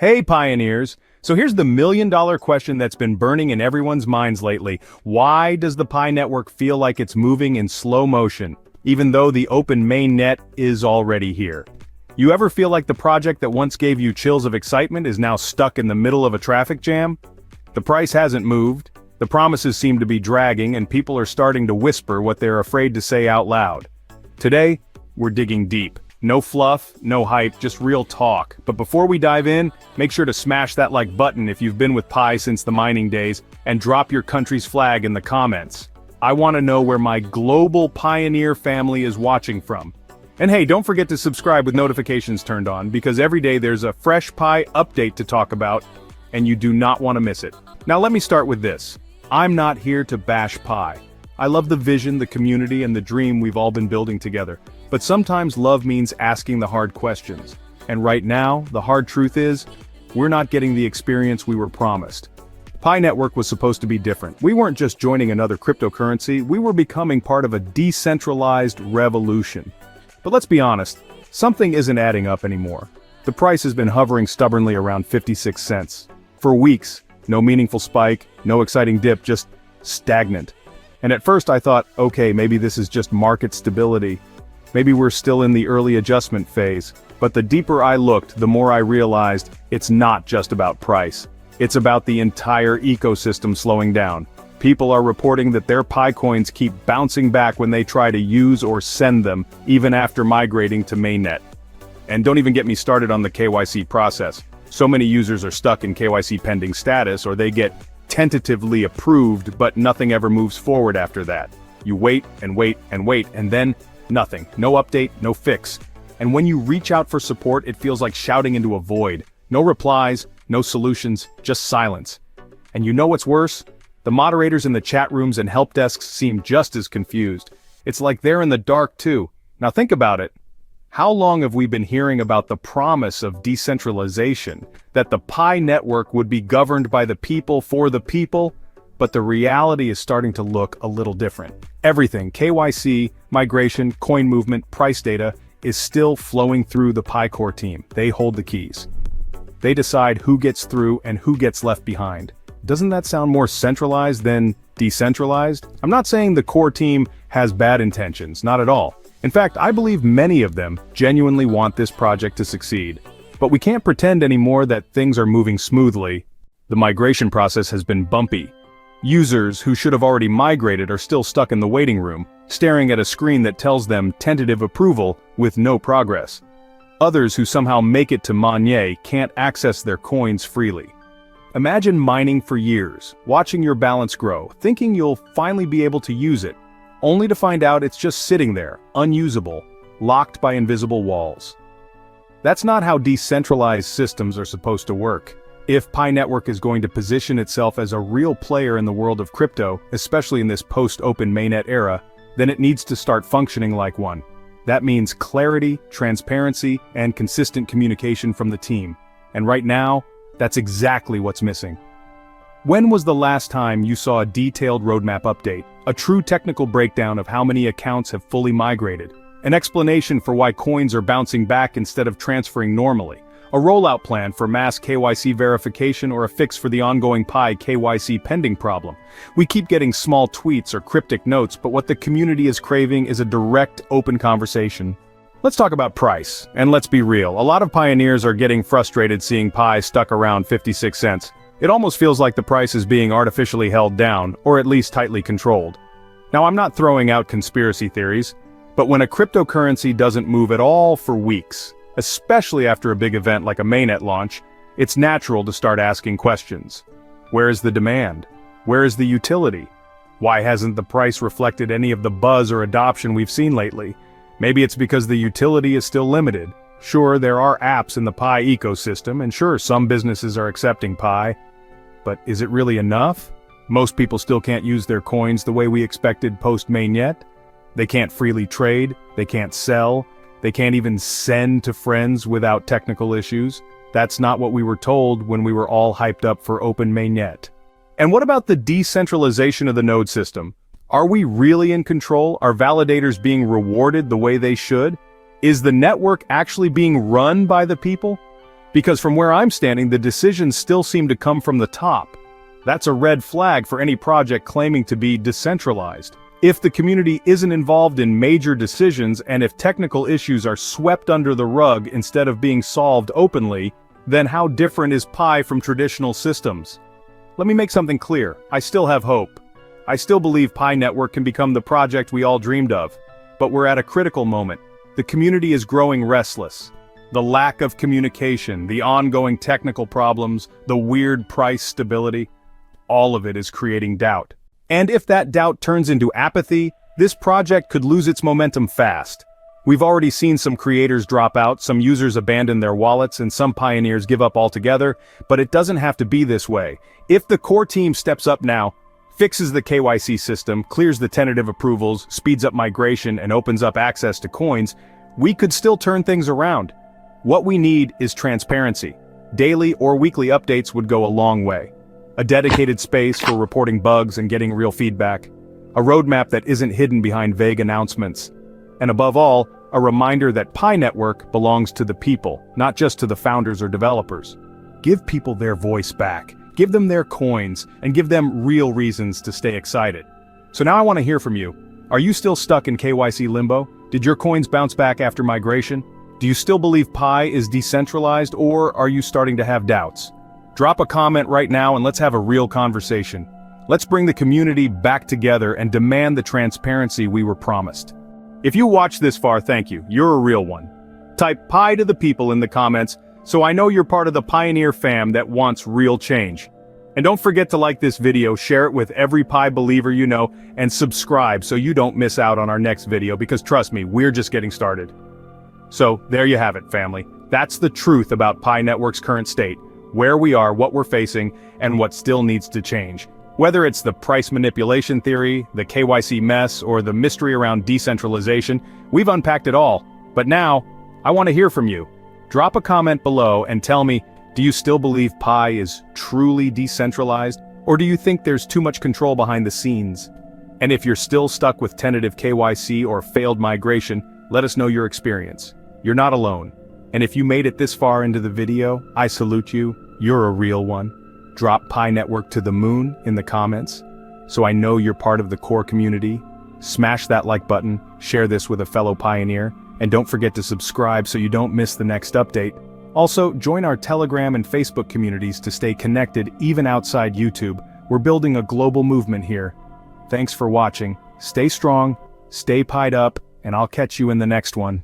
Hey pioneers! So here's the million-dollar question that's been burning in everyone's minds lately. Why does the Pi network feel like it's moving in slow motion, even though the open mainnet is already here? You ever feel like the project that once gave you chills of excitement is now stuck in the middle of a traffic jam? The price hasn't moved, the promises seem to be dragging, and people are starting to whisper what they're afraid to say out loud. Today, we're digging deep. No fluff, no hype, just real talk. But before we dive in, make sure to smash that like button if you've been with Pi since the mining days, and drop your country's flag in the comments. I want to know where my global pioneer family is watching from. And hey, don't forget to subscribe with notifications turned on, because every day there's a fresh Pi update to talk about, and you do not want to miss it. Now let me start with this. I'm not here to bash Pi. I love the vision, the community, and the dream we've all been building together. But sometimes love means asking the hard questions. And right now, the hard truth is, we're not getting the experience we were promised. Pi Network was supposed to be different. We weren't just joining another cryptocurrency, we were becoming part of a decentralized revolution. But let's be honest, something isn't adding up anymore. The price has been hovering stubbornly around 56 cents. For weeks, no meaningful spike, no exciting dip, just stagnant. And at first I thought, okay, maybe this is just market stability. Maybe we're still in the early adjustment phase. But the deeper I looked, the more I realized it's not just about price. It's about the entire ecosystem slowing down. People are reporting that their Pi coins keep bouncing back when they try to use or send them, even after migrating to mainnet. And don't even get me started on the KYC process. So many users are stuck in KYC pending status, or they get tentatively approved, but nothing ever moves forward after that. You wait and wait and wait, and then nothing. No update, no fix. And when you reach out for support, it feels like shouting into a void. No replies, no solutions, just silence. And you know what's worse? The moderators in the chat rooms and help desks seem just as confused. It's like they're in the dark too. Now think about it. How long have we been hearing about the promise of decentralization, that the Pi network would be governed by the people for the people? But the reality is starting to look a little different. Everything, KYC, migration, coin movement, price data, is still flowing through the Pi core team. They hold the keys. They decide who gets through and who gets left behind. Doesn't that sound more centralized than decentralized? I'm not saying the core team has bad intentions, not at all. In fact, I believe many of them genuinely want this project to succeed. But we can't pretend anymore that things are moving smoothly. The migration process has been bumpy. Users who should have already migrated are still stuck in the waiting room, staring at a screen that tells them tentative approval with no progress. Others who somehow make it to mainnet can't access their coins freely. Imagine mining for years, watching your balance grow, thinking you'll finally be able to use it, only to find out it's just sitting there, unusable, locked by invisible walls. That's not how decentralized systems are supposed to work. If Pi Network is going to position itself as a real player in the world of crypto, especially in this post-open mainnet era, then it needs to start functioning like one. That means clarity, transparency, and consistent communication from the team. And right now, that's exactly what's missing. When was the last time you saw a detailed roadmap update, a true technical breakdown of how many accounts have fully migrated, an explanation for why coins are bouncing back instead of transferring normally, a rollout plan for mass KYC verification, or a fix for the ongoing Pi KYC pending problem? We keep getting small tweets or cryptic notes, but what the community is craving is a direct, open conversation. Let's talk about price, and let's be real, a lot of pioneers are getting frustrated seeing Pi stuck around 56 cents. It almost feels like the price is being artificially held down, or at least tightly controlled. Now, I'm not throwing out conspiracy theories, but when a cryptocurrency doesn't move at all for weeks, especially after a big event like a mainnet launch, it's natural to start asking questions. Where is the demand? Where is the utility? Why hasn't the price reflected any of the buzz or adoption we've seen lately? Maybe it's because the utility is still limited. Sure, there are apps in the Pi ecosystem, and sure, some businesses are accepting Pi. But is it really enough? Most people still can't use their coins the way we expected post-mainnet. They can't freely trade, they can't sell, they can't even send to friends without technical issues. That's not what we were told when we were all hyped up for open mainnet. And what about the decentralization of the node system? Are we really in control? Are validators being rewarded the way they should? Is the network actually being run by the people? Because from where I'm standing, the decisions still seem to come from the top. That's a red flag for any project claiming to be decentralized. If the community isn't involved in major decisions and if technical issues are swept under the rug instead of being solved openly, then how different is Pi from traditional systems? Let me make something clear. I still have hope. I still believe Pi Network can become the project we all dreamed of. But we're at a critical moment. The community is growing restless. The lack of communication, the ongoing technical problems, the weird price stability, all of it is creating doubt. And if that doubt turns into apathy, this project could lose its momentum fast. We've already seen some creators drop out, some users abandon their wallets, and some pioneers give up altogether, but it doesn't have to be this way. If the core team steps up now, fixes the KYC system, clears the tentative approvals, speeds up migration, and opens up access to coins, we could still turn things around. What we need is transparency. Daily or weekly updates would go a long way. A dedicated space for reporting bugs and getting real feedback. A roadmap that isn't hidden behind vague announcements. And above all, a reminder that Pi Network belongs to the people, not just to the founders or developers. Give people their voice back. Give them their coins, and give them real reasons to stay excited. So now I want to hear from you. Are you still stuck in KYC limbo? Did your coins bounce back after migration? Do you still believe Pi is decentralized, or are you starting to have doubts? Drop a comment right now and let's have a real conversation. Let's bring the community back together and demand the transparency we were promised. If you watched this far, thank you. You're a real one. Type Pi to the people in the comments, so I know you're part of the Pioneer fam that wants real change. And don't forget to like this video, share it with every Pi believer you know, and subscribe so you don't miss out on our next video, because trust me, we're just getting started. So, there you have it, family. That's the truth about Pi Network's current state, where we are, what we're facing, and what still needs to change. Whether it's the price manipulation theory, the KYC mess, or the mystery around decentralization, we've unpacked it all. But now, I want to hear from you. Drop a comment below and tell me, do you still believe Pi is truly decentralized? Or do you think there's too much control behind the scenes? And if you're still stuck with tentative KYC or failed migration, let us know your experience. You're not alone. And if you made it this far into the video, I salute you. You're a real one. Drop Pi Network to the moon in the comments, so I know you're part of the core community. Smash that like button, share this with a fellow pioneer, and don't forget to subscribe so you don't miss the next update. Also, join our Telegram and Facebook communities to stay connected even outside YouTube. We're building a global movement here. Thanks for watching. Stay strong, stay pied up, and I'll catch you in the next one.